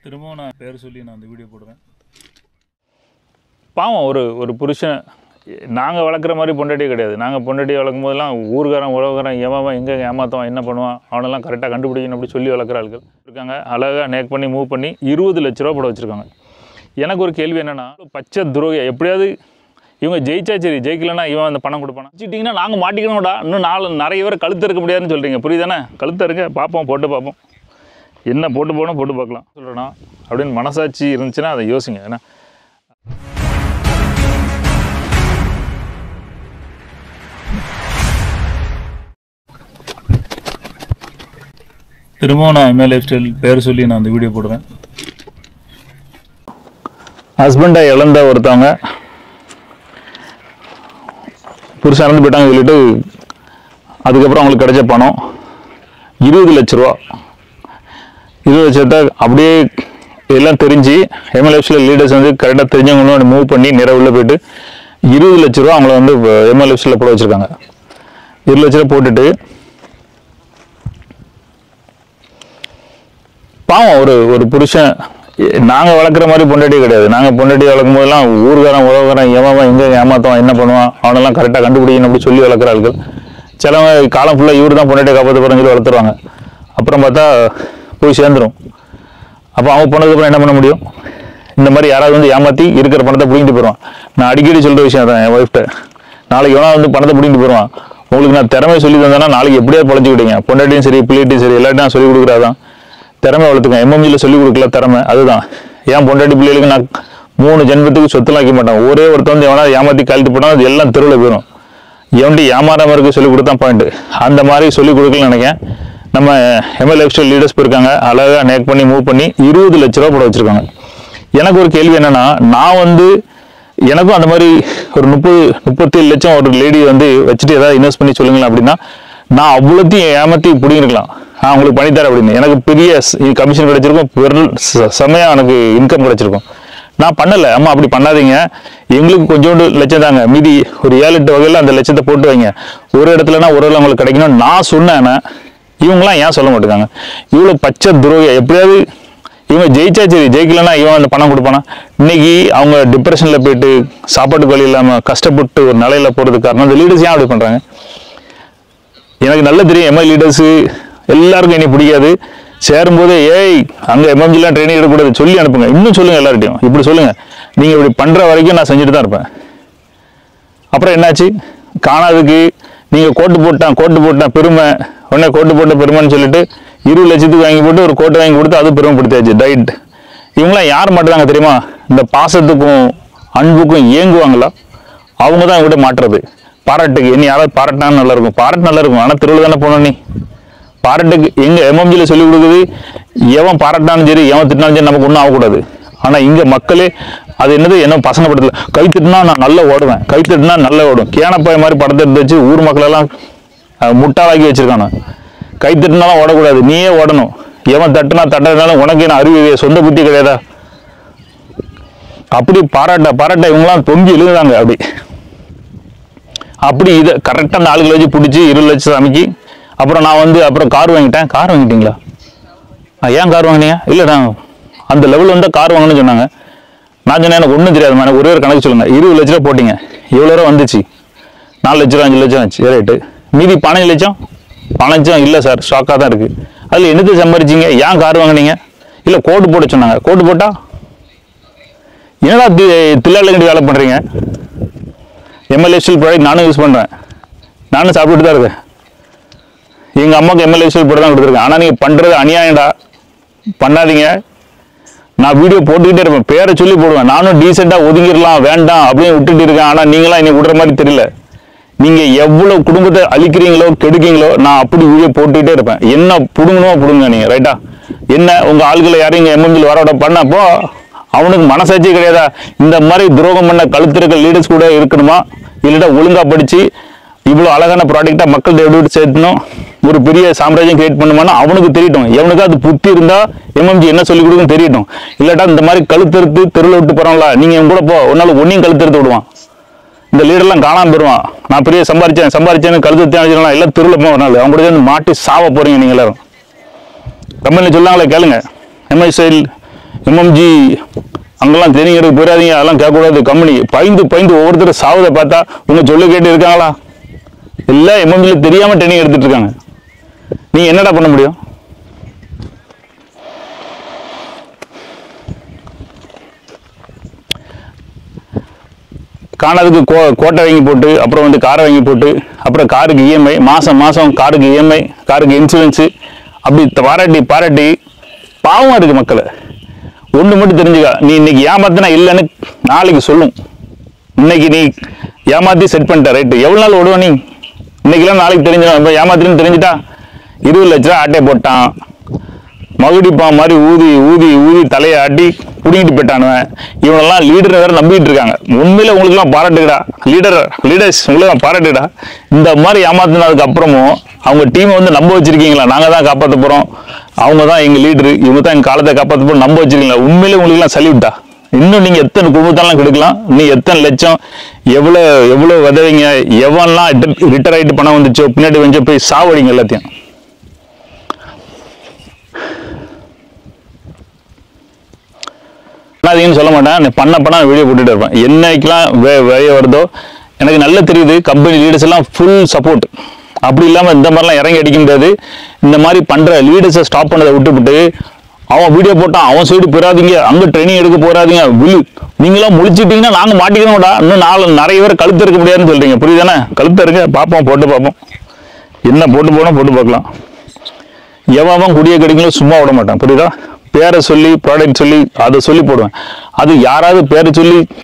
திரும்பவும் நான் பேர் சொல்லி நான் அந்த வீடியோ போடுவேன். பாவம் ஒரு புருஷன் நாங்கள் வளர்க்குற மாதிரி பொண்டாட்டி கிடையாது. நாங்கள் பொண்டாட்டி வளர்க்கும் போதெல்லாம் ஊர்காரன் உறவுகாரன் ஏமாவான் எங்கே ஏமாற்றுவான் என்ன பண்ணுவான் அவனெல்லாம் கரெக்டாக கண்டுபிடிக்கணும் அப்படி சொல்லி வளர்க்குற ஆட்கள் இருக்காங்க. அழகாக நேக் பண்ணி மூவ் பண்ணி 20 லட்ச ரூபா போட வச்சுருக்காங்க. எனக்கு ஒரு கேள்வி என்னென்னா, பச்சை துரோகி எப்படியாவது இவங்க ஜெயிச்சா சரி, ஜெயிக்கலன்னா இவன் அந்த பணம் கொடுப்பானா? வச்சுட்டிங்கன்னா நாங்கள் மாட்டிக்கணும்டா, இன்னும் நிறைய பேர் கழுத்து இருக்க முடியாதுன்னு சொல்கிறீங்க, புரியுதானே? கழுத்து இருக்க பார்ப்போம், போட்டு பார்ப்போம், என்ன போட்டு போனால் போட்டு பார்க்கலாம் சொல்கிறேன்னா அப்படின்னு மனசாட்சி இருந்துச்சுன்னா அதை யோசிங்க. ஏன்னா திரும்பவும் நான் எம்ஏ லைஃப் ஸ்டைல் பேர் சொல்லி நான் அந்த வீடியோ போடுவேன். ஹஸ்பண்டை இழந்த ஒருத்தவங்க புருஷன் இறந்து போயிட்டாங்க சொல்லிட்டு அதுக்கப்புறம் அவங்களுக்கு கிடைச்ச பணம் 20 லட்ச ரூபா. 20 லட்சத்தை அப்படியே எல்லாம் தெரிஞ்சு எம்ஏ லைஃப் ஸ்டைல் லீடர்ஸ் வந்து கரெக்டாக தெரிஞ்சவங்களும் மூவ் பண்ணி நிறைவுள்ள போயிட்டு 20 லட்ச ரூபா அவங்கள வந்து எம்ஏ லைஃப் ஸ்டைலில் போட வச்சுருக்காங்க. 20 லட்ச ரூபா போட்டுட்டு பாவம் ஒரு புருஷன் நாங்கள் வளர்க்குற மாதிரி பொண்டாட்டி கிடையாது. நாங்கள் பொண்டாட்டி வளர்க்கும் போதெல்லாம் ஊர்காரன் உறவுகாரன் ஏமாவான் எங்கே ஏமாற்றுவான் என்ன பண்ணுவான் அவனெல்லாம் கரெக்டாக கண்டுபிடிக்கணும் அப்படி சொல்லி வளர்க்குற ஆட்கள். சிலவங்க காலம் ஃபுல்லாக இவர் தான் பொண்டாட்டியை காப்பாற்ற போகிறேன்னு சொல்லி வளர்த்துருவாங்க. அப்புறம் பார்த்தா போய் சேர்ந்துடும். அப்போ அவங்க போனதுக்கப்புறம் என்ன பண்ண முடியும்? இந்த மாதிரி யாராவது வந்து ஏமாற்றி இருக்கிற பணத்தை பிடிங்கிட்டு போயிடுவான். நான் அடிக்கடி சொல்கிற விஷயம் தான் என் ஒய்ஃப்ட்ட, நாளைக்கு எவனா வந்து பணத்தை பிடிங்கிட்டு போயிடுவான். உங்களுக்கு நான் திறமை சொல்லி தந்தேன்னா நாளைக்கு எப்படியாவது பொழைச்சிக்கிட்டீங்க. பொண்டாட்டியும் சரி பிள்ளைட்டையும் சரி எல்லாத்தையும் நான் சொல்லிக் கொடுக்குறாதான் திறமை வளர்த்துக்கேன். எம்எம்ஜியில் சொல்லிக் கொடுக்கல திறமை, அதுதான். ஏன் பொண்டாட்டி பிள்ளைகளுக்கு நான் 3 ஜென்மத்துக்கு சொத்துலாம் வைக்க மாட்டேன். ஒரே ஒருத்தர் வந்து எவனா ஏமாற்றி கழட்டி போனால் அது எல்லாம் தெருவில் போயிடும். எவன்டி ஏமாறாமல் இருக்க சொல்லிக் கொடுத்தா பாயிண்ட். அந்த மாதிரி சொல்லிக் கொடுக்கலன்னு நினைக்கிறேன். நம்ம எம்ஏ லைஃப் ஸ்டைல் லீடர்ஸ் போயிருக்காங்க, அழகாக நேக் பண்ணி மூவ் பண்ணி 20 லட்ச ரூபா போட வச்சுருக்காங்க. எனக்கு ஒரு கேள்வி என்னென்னா, நான் வந்து எனக்கும் அந்த மாதிரி ஒரு 37 லட்சம் ஒரு லேடி வந்து வச்சுட்டு ஏதாவது இன்வெஸ்ட் பண்ணி சொல்லுங்களேன் அப்படின்னா நான் அவ்வளோத்தையும் ஏமாற்றி பிடிங்கிருக்கலாம். உங்களுக்கு பண்ணித்தரேன் அப்படின்னு. எனக்கு பெரிய கமிஷன் கிடைச்சிருக்கும், செம்மையாக எனக்கு இன்கம் கிடைச்சிருக்கும். நான் பண்ணலை. அம்மா அப்படி பண்ணாதீங்க, எங்களுக்கு கொஞ்சோண்டு லட்சம் தாங்க, மீதி ஒரு 7-8 வகையில் அந்த லட்சத்தை போட்டு வைங்க, ஒரு இடத்துலனா ஒரு இடம் உங்களுக்கு கிடைக்கணும் நான் சொன்னேன்னா இவங்களாம் ஏன் சொல்ல மாட்டேங்காங்க? இவ்வளோ பச்சை துரோகி எப்படியாவது இவங்க ஜெயிச்சா சரி, ஜெயிக்கலன்னா இவன் அந்த பணம் கொடுப்பானா? இன்னைக்கு அவங்க டிப்ரெஷனில் போயிட்டு சாப்பாட்டுக்கு வழி இல்லாமல் கஷ்டப்பட்டு ஒரு நிலையில் போகிறதுக்கு காரணம் இந்த லீடர்ஸ் ஏன் அப்படி பண்ணுறாங்க? எனக்கு நல்லா தெரியும் எம்ஐ லீடர்ஸு எல்லாருக்கும் என்னை பிடிக்காது. சேரும்போதே ஏய் அங்கே எம்எம்ஜிலாம் ட்ரைனிங் எடுக்கக்கூடாது சொல்லி அனுப்புங்க. இன்னும் சொல்லுங்கள் எல்லார்ட்டையும், இப்படி சொல்லுங்கள், நீங்கள் இப்படி பண்ணுற வரைக்கும் நான் செஞ்சுட்டு தான் இருப்பேன். அப்புறம் என்னாச்சு? காணாதுக்கு நீங்கள் கோட்டு போட்டான் பெருமை, உடனே கோட்டு போட்ட பெருமைன்னு சொல்லிட்டு 20 லட்சத்துக்கு வாங்கி போட்டு ஒரு கோட்டை வாங்கி கொடுத்து அது பெருமைப்படுத்தியாச்சு. டைட் இவங்களாம் யார் மாட்டுறாங்க தெரியுமா? இந்த பாசத்துக்கும் அன்புக்கும் ஏங்குவாங்களா அவங்க தான் இவங்ககிட்ட மாட்டுறது. பாராட்டுக்கு என்ன யாராவது பாராட்டினா நல்லா இருக்கும், பாராட்டு நல்லா இருக்கும், ஆனால் தெருவில் தானே போனோம். நீ பாராட்டுக்கு எங்கள் எம்எம்ஜியில் சொல்லிக் கொடுக்குது, எவன் பாராட்டினாலும் சரி எவன் திட்டினாலும் சரி நமக்கு ஒன்றும் ஆகக்கூடாது. ஆனால் இங்கே மக்களே அது என்னது என்ன பசங்க படத்தில் கை திட்டினா நான் நல்லா ஓடுவேன், கை திட்டினா நல்லா ஓடும், கேனப்பாய் மாதிரி படத்தை எடுத்து வச்சு ஊர் மக்களெல்லாம் முட்டாளாக்கி வச்சிருக்கானு. கை திட்டினாலும் ஓடக்கூடாது, நீயே ஓடணும். எவன் தட்டினாலும் உனக்கு என்ன அறிவு சொந்த புத்தி கிடையாதா? அப்படி பாராட்ட இவங்களாம் தொங்கி எழுதுறாங்க. அப்படி இதை கரெக்டாக அந்த ஆளுகளை வச்சு பிடிச்சி 20 லட்சம் அமைக்கி அப்புறம் நான் வந்து அப்புறம் கார் வாங்கிட்டேன். கார் வாங்கிட்டீங்களா? ஏன் கார் வாங்கினீங்க? இல்லை நான் அந்த லெவலில் வந்து கார் வாங்கணும்னு சொன்னாங்க. நான் சொன்னேன் எனக்கு ஒன்றும் தெரியாதுமா, எனக்கு ஒரே ஒரு கணக்கு சொல்லுங்கள். 20 லட்ச ரூபா போட்டிங்க, எவ்வளோ ரூபா வந்துச்சு? 4 லட்ச ரூபா 5 லட்சம் ஆச்சு ரேட்டு. மீதி 12 லட்சம் இல்லை சார், ஸ்டாக்காக தான் இருக்குது. அதில் என்னது சம்பாரிச்சிங்க? ஏன் கார் வாங்கினீங்க? இல்லை கோட்டு போட சொன்னாங்க. கோட்டு போட்டால் என்னடா தில்லாலங்கடி வேலை பண்ணுறீங்க? எம்எல்ஏ ஸ்டீல் ப்ராடக்ட் நானும் யூஸ் பண்ணுறேன், நானும் சாப்பிட்டுட்டு தான் இருக்கேன். எங்கள் அம்மாவுக்கு எம்எல்ஏ ஸ்டீல் ப்ராடக்ட் தான் கொடுத்துருக்கேன். ஆனால் நீங்கள் பண்ணுறது அநியாயம்டா, பண்ணாதீங்க. நான் வீடியோ போட்டுக்கிட்டே இருப்பேன், பேரை சொல்லி போடுவேன். நானும் டீசெண்டாக ஒதுங்கிடலாம் வேண்டாம் அப்படின்னு விட்டுட்டு இருக்கேன். ஆனால் நீங்களாம் என்னை விடுற மாதிரி தெரியல. நீங்கள் எவ்வளோ குடும்பத்தை அழிக்கிறீங்களோ கெடுக்கீங்களோ நான் அப்படி வீடியோ போட்டுக்கிட்டே இருப்பேன். என்ன பிடுங்கணுமோ பிடுங்க நீங்கள், ரைட்டா? என்ன உங்கள் ஆள்களை யாரும் இங்கே எம்எம்ஜியில் வர பண்ணப்போ அவனுக்கு மனசாட்சியே கிடையாதா? இந்த மாதிரி துரோகம் பண்ண கழுத்திருக்க லீடர்ஸ் கூட இருக்கணுமா? இல்லைட்டா ஒழுங்காக படித்து இவ்வளோ அழகான ப்ராடக்டாக மக்கள்கிட்ட எப்படி சேர்த்தணும், ஒரு பெரிய சாம்ராஜ்யம் கிரியேட் பண்ணுமானா அவனுக்கு தெரியட்டும். எவனுக்கு அது புத்தி இருந்தால் எம்எம்ஜி என்ன சொல்லிக் கொடுக்கும் தெரியட்டும். இல்லாட்டா இந்த மாதிரி கழுத்தறுத்து தெருவில் விட்டு போகிறாங்களா, நீங்கள் என் கூட போ, ஒன்றால் ஒன்றையும் கழுத்தறுத்து விடுவான். இந்த லீடர்லாம் காணாமல் போயிடுவான். நான் பெரிய சம்பாரிச்சேன்னு கழுத்து எல்லாம் தெருவில் போக ஒரு நாள் அவங்க கூட மாட்டி சாவ போகிறீங்க நீங்கள் எல்லாரும். கம்பெனியில் சொல்லாங்களே கேளுங்க, எம்ஐ ஸ்டைல் எம்எம்ஜி அங்கெல்லாம் ட்ரைனிங் எடுக்க போயிடாதீங்க, அதெல்லாம் கேட்கக்கூடாது கம்பெனி. பயந்து ஒவ்வொருத்தர் சாவதை பார்த்தா உங்க சொல்லு கேட்டு இருக்காங்களா? எல்லாம் எம்எம்ஜியில் தெரியாம ட்ரைனிங் எடுத்துட்டு இருக்காங்க. நீ என்னடா பண்ண முடியும்? காணதுக்கு கோட்டை வாங்கி போட்டு, அப்புறம் வந்து காரை வாங்கி போட்டு, அப்புறம் காருக்கு இஎம்ஐ, மாசம் காருக்கு இஎம்ஐ, காருக்கு இன்சூரன்ஸு, அப்படி பாராட்டி பாவமா இருக்கு மக்களை. ஒன்று மட்டும் தெரிஞ்சுக்கா, நீ இன்னைக்கு ஏமாத்தினா இல்லைன்னு நாளைக்கு சொல்லும். இன்னைக்கு நீ ஏமாத்தி செட் பண்ணிட்ட ரைட்டு, எவ்வளோ நாள் ஓடுவ நீ? இன்னைக்கெல்லாம் நாளைக்கு தெரிஞ்சிடும். இப்போ ஏமாத்தின்னு தெரிஞ்சுட்டா 20 லட்ச ரூபா ஆட்டை போட்டான், மகுடிப்பான் மாதிரி ஊதி தலையை ஆட்டி புடிங்கிட்டு போயிட்டானுவன். இவனெல்லாம் லீடர் வேற நம்பிட்டு இருக்காங்க. உண்மையில உங்களுக்கு எல்லாம் பாராட்டுடா, லீடர்ஸ் உங்களுக்கு பாராட்டுடா. இந்த மாதிரி ஏமாத்தினதுக்கு அப்புறமும் அவங்க டீமை வந்து நம்ப வச்சிருக்கீங்களா? நாங்க தான் காப்பாற்ற போறோம், அவங்க தான் எங்க லீடரு, இவங்க தான் எங்க காலத்தை காப்பாற்ற போறோம் நம்ப வச்சிருக்கீங்களா? உண்மையில உங்களுக்கு எல்லாம் சல்யூட்டா. இன்னும் நீங்க எத்தனை குடும்பத்தெல்லாம் கெடுக்கலாம், நீ எத்தனை லட்சம் எவ்வளவு விதவைங்க, எவன்லாம் ரிட்டர் ஆயிட்டு பணம் வந்துச்சோ பின்னாடி வந்து போய் சாவடிங்க எல்லாத்தையும். அதிகம்னு சொல்ல மாட்டேன், பண்ண வீடியோ போட்டுட்டு இருப்பேன். என்னைக்கெல்லாம் வெளியே வருதோ எனக்கு நல்லா தெரியுது. கம்பெனி லீடர்ஸ் எல்லாம் ஃபுல் சப்போர்ட். அப்படி இல்லாமல் இந்த மாதிரிலாம் இறங்கி அடிக்க முடியாது. இந்த மாதிரி பண்ற லீடர்ஸை ஸ்டாப் பண்ணதை விட்டுவிட்டு அவன் வீடியோ போட்டான், அவன் சைடு போயிடாதீங்க, அங்கே ட்ரைனிங் எடுக்க போறாதீங்க, நீங்களாம் முழிச்சிட்டீங்கன்னா நாங்கள் மாட்டிக்கணும்டா, இன்னும் நிறைய பேர் கழுத்து இருக்க முடியாதுன்னு சொல்றீங்க. புரியுதானே? கழுத்து இருக்க பார்ப்போம், போட்டு பார்ப்போம், என்ன போட்டு போனால் போட்டு பார்க்கலாம். எவன் குடிய கிடைக்கணும் சும்மா விட மாட்டான். புரியுதா? பேரை சொல்லி ப்ராடக்ட் சொல்லி அதை சொல்லி போடுவேன். அது யாராவது பேரை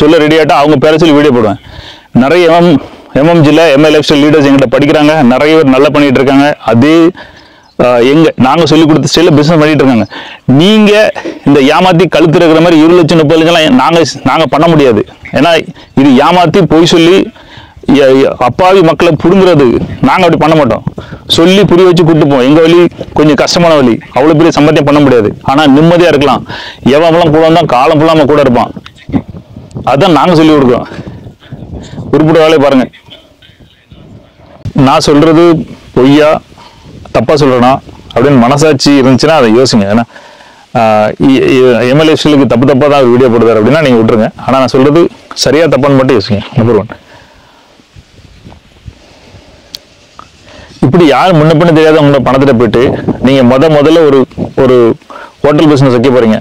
சொல்ல ரெடி ஆகிட்டா அவங்க பேரை சொல்லி வீடியோ போடுவேன். நிறைய எம்எம்ஜியில் எம்ஐ லைஃப் ஸ்டைல் லீடர்ஸ் எங்கிட்ட படிக்கிறாங்க, நிறைய பேர் நல்லா பண்ணிட்டு இருக்காங்க. அதே நாங்கள் சொல்லி கொடுத்த ஸ்டைலில் பிஸ்னஸ் பண்ணிட்டு இருக்காங்க. நீங்கள் இந்த ஏமாற்றி கழுத்து இருக்கிற மாதிரி 20 லட்சம் 30 லட்சம்லாம் நாங்கள் பண்ண முடியாது. ஏன்னா இது ஏமாற்றி பொய் சொல்லி அப்பாவி மக்களை புடுங்குறது நாங்கள் அப்படி பண்ண மாட்டோம். சொல்லி புரிய வச்சு கூட்டுப்போம். எங்க வழி கொஞ்சம் கஷ்டமான வழி, அவ்வளவு பெரிய சம்பாத்தியம் பண்ண முடியாது, ஆனா நிம்மதியா இருக்கலாம். எவன் கூட வந்தா காலம் ஃபுல்லாம கூட இருப்பான். அதான் நாங்க சொல்லி கொடுக்குறோம். உருப்பட வேலையை பாருங்க. நான் சொல்றது பொய்யா தப்பா சொல்றேனா அப்படின்னு மனசாட்சி இருந்துச்சுன்னா அதை யோசிங்க. ஏன்னா எம்எல்ஏஸ்களுக்கு தப்பா தான் வீடியோ போடுவார் அப்படின்னா நீங்க விட்டுருங்க. ஆனா நான் சொல்றது சரியா தப்பான்னு மட்டும் யோசிங்க. நம்பர் 1. இப்படி யார் முன்ன பின்ன தெரியாத உங்களோட பணத்திட்ட போயிட்டு நீங்க முதல்ல ஒரு ஹோட்டல் பிசினஸ் வைக்க போறீங்க.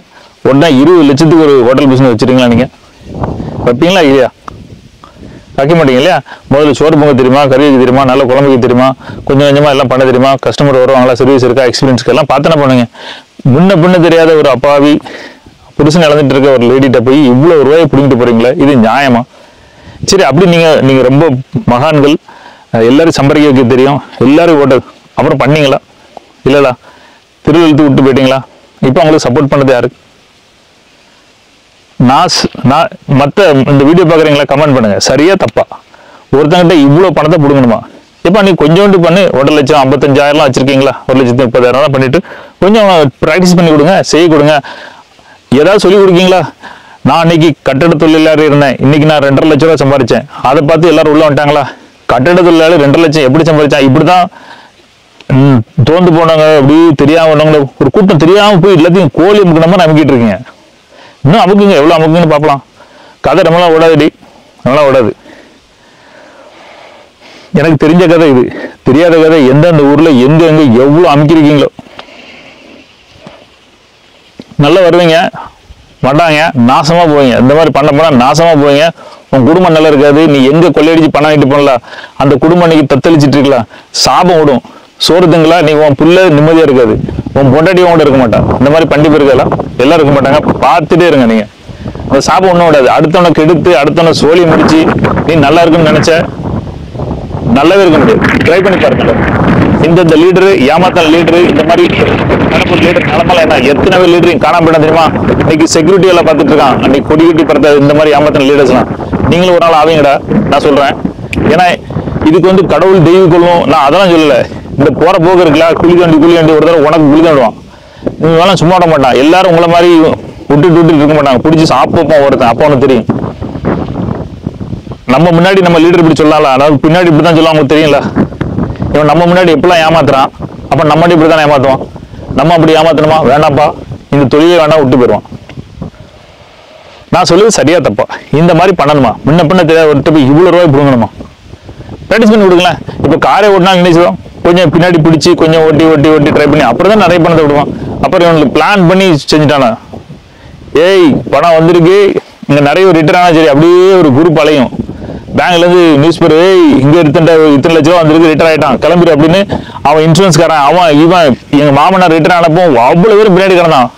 உடனே 20 லட்சத்துக்கு ஒரு ஹோட்டல் பிசினஸ் வச்சிருக்கீங்களா? நீங்க வைப்பீங்களா? இல்லையா? வைக்க மாட்டீங்க இல்லையா? முதல்ல சோறு பொங்க தெரியுமா, கறி வைக்க தெரியுமா, நல்ல குழம்பு வைக்க தெரியுமா, கொஞ்சமா எல்லாம் பண்ண தெரியுமா, கஸ்டமர் வருவாங்களா, சர்வீஸ் இருக்கா, எக்ஸ்பீரியன்ஸ்க்கு எல்லாம் பார்த்து பண்ணுங்க. முன்ன பின்ன தெரியாத ஒரு அப்பாவி புருஷன் இழந்துட்டு இருக்க ஒரு லேடிட்ட போய் இவ்வளவு ரூபாயை பிடிங்கிட்டு போறீங்களா? இது நியாயமா? சரி, அப்படி நீங்க ரொம்ப மகான்கள், எல்லாரும் சம்பாதிக்க வைக்க தெரியும், எல்லாரும் ஓட்ட அப்புறம் பண்ணீங்களா? இல்லடா திருவள்ளுத்து விட்டு போயிட்டீங்களா? இப்போ அவங்களுக்கு சப்போர்ட் பண்ணது யாரு? நான் மற்ற இந்த வீடியோ பார்க்குறீங்களா? கமெண்ட் பண்ணுங்க, சரியா தப்பா? ஒருத்தங்கிட்ட இவ்வளோ பணத்தை பிடுங்கணுமா? இப்போ நீ கொஞ்சோண்டு பண்ணி 1 லட்சம் 55,000 வச்சிருக்கீங்களா? 1,30,000 பண்ணிட்டு கொஞ்சம் ப்ராக்டிஸ் பண்ணி கொடுங்க, செய்ய கொடுங்க. ஏதாவது சொல்லி கொடுக்கீங்களா? நான் அன்னைக்கு கட்டட தொழிலாளர் இருந்தேன், இன்னைக்கு நான் 2.5 லட்ச ரூபா சம்பாதிச்சேன். அதை பார்த்து எல்லாரும் உள்ள வந்துட்டாங்களா? கட்டட தொழிலாளர் 2 லட்சம் எப்படி சம்பாதிச்சான்? இப்படிதான் தோந்து போனவங்க, அப்படி தெரியாம ஒரு கூட்டம் தெரியாம போய் எல்லாத்தையும் கோழி அமுக்கணுமா நம்பிக்கிட்டு இருக்கீங்க. இன்னும் அமுக்குங்க, எவ்வளவு அமுக்குன்னு பார்க்கலாம். கதை நம்மளாம் ஓடாதுடி, நம்மளாம் ஓடாது. எனக்கு தெரிஞ்ச கதை இது, தெரியாத கதை எந்தெந்த ஊர்ல எங்க எவ்வளவு அமுக்கிருக்கீங்களோ. நல்லா வருவீங்க, மாட்டாங்க, நாசமா போவீங்க. இந்த மாதிரி பண்ண போனா நாசமா போவீங்க. உன் குடும்பம் நல்லா இருக்காது. நீ எங்க கொள்ளையடிச்சு பணம் ஆகிட்டு பண்ணலாம், அந்த குடும்பம் இன்னைக்கு தத்தளிச்சிட்டு இருக்கலாம், சாபம் விடும். சோறு திங்களா, நீ உன் புள்ள நிம்மதியா இருக்காது, உன் பொண்டாட்டியும் கூட இருக்க மாட்டான். இந்த மாதிரி பண்டிகை இருக்கலாம், எல்லாம் இருக்க மாட்டாங்க. பார்த்துட்டே இருங்க. நீங்க அந்த சாபம் ஒன்றும் விடாது. அடுத்தவனை கெடுத்து அடுத்தவனை சோழி முடிச்சு நீ நல்லா இருக்குன்னு நினைச்ச நல்லாவே இருக்க முடியாது. ட்ரை பண்ணி பாருங்க. இந்த லீடரு ஏமாத்தான லீடரு, இந்த மாதிரி நடப்பு லீடர் நிலமெல்லாம் என்ன, எத்தனை பேர் லீடரையும் காணாம போயிடும் தெரியுமா? இன்னைக்கு செக்யூரிட்டி எல்லாம் பார்த்துட்டு இருக்கான், அன்னைக்கு கொடி கட்டி பறத்த இந்த மாதிரி ஏமாத்தான லீடர்ஸ்லாம் நீங்களும் ஒரு நாள் ஆவீங்கடா, நான் சொல்றேன். ஏன்னா இதுக்கு வந்து கடவுள் தெய்வ கொள்ளும், நான் அதெல்லாம் சொல்லல. இந்த போற போக இருக்குல்ல, குளிக்காண்டி ஒரு தடவை உனக்கு குளிக்காண்டுவான். இவங்கெல்லாம் சும்மா விட மாட்டான். எல்லாரும் உங்களை மாதிரி விட்டு இருக்க மாட்டாங்க, பிடிச்சி சாப்பிடுவோம் ஒருத்தன். அப்போ உனக்கு தெரியும். நம்ம முன்னாடி நம்ம லீடர் இப்படி சொல்லலாம், அதாவது பின்னாடி இப்படிதான் சொல்லுவாங்க, உங்களுக்கு தெரியும்ல. இவன் நம்ம முன்னாடி எப்பெல்லாம் ஏமாத்துறான், அப்ப நம்ம இப்படிதான் ஏமாத்துவான். நம்ம அப்படி ஏமாத்தணுமா? வேண்டாம்ப்பா, இந்த தொழிலே வேண்டாம், விட்டு போயிடுவான். நான் சொல்லுவது சரியா தப்பா? இந்த மாதிரி பண்ணணுமா? முன்ன பின்ன தெரியாத ஒருத்த போய் இவ்வளோ ரூபாய் பிடுங்கணுமா? ப்ராக்டிஸ் பண்ணி கொடுங்களேன். இப்போ காரை ஓட்டினா நினைச்சோம் கொஞ்சம் பின்னாடி பிடிச்சி கொஞ்சம் ஓட்டி ட்ரை பண்ணி அப்புறம் தான் நிறைய பணத்தை விடுவான். அப்புறம் இவனுக்கு பிளான் பண்ணி செஞ்சுட்டானா, ஏய் பணம் வந்திருக்கு இங்கே நிறைய ரிட்டர்ன் ஆனால் சரி அப்படியே ஒரு குரூப் அலையும். பேங்க்லேருந்து நியூஸ் பேப்பர், ஏய் இங்கே இத்தனை லட்ச ரூபா வந்திருக்கு, ரிட்டர்ன் ஆகிட்டான் கிளம்பிடு அப்படின்னு. அவன் இன்சூரன்ஸ்காரன் இவன் எங்கள் மாமனார் ரிட்டர்ன் ஆனப்போ அவ்வளோ பேர் பின்னாடி கிடந்தான்.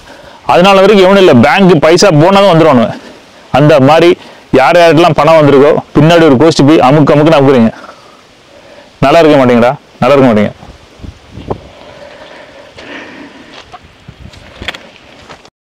அதனால வரைக்கும் எவனும் இல்லை, பேங்க் பைசா போனாலும் வந்துடுவானு. அந்த மாதிரி யார் யார்கிட்டலாம் பணம் வந்திருக்கோ பின்னாடி ஒரு கோஷ்டி போய் அமுக்கு அமுக்குன்னு அமுக்குறீங்க. நல்லா இருக்க மாட்டீங்கடா, நல்லா இருக்க மாட்டீங்க.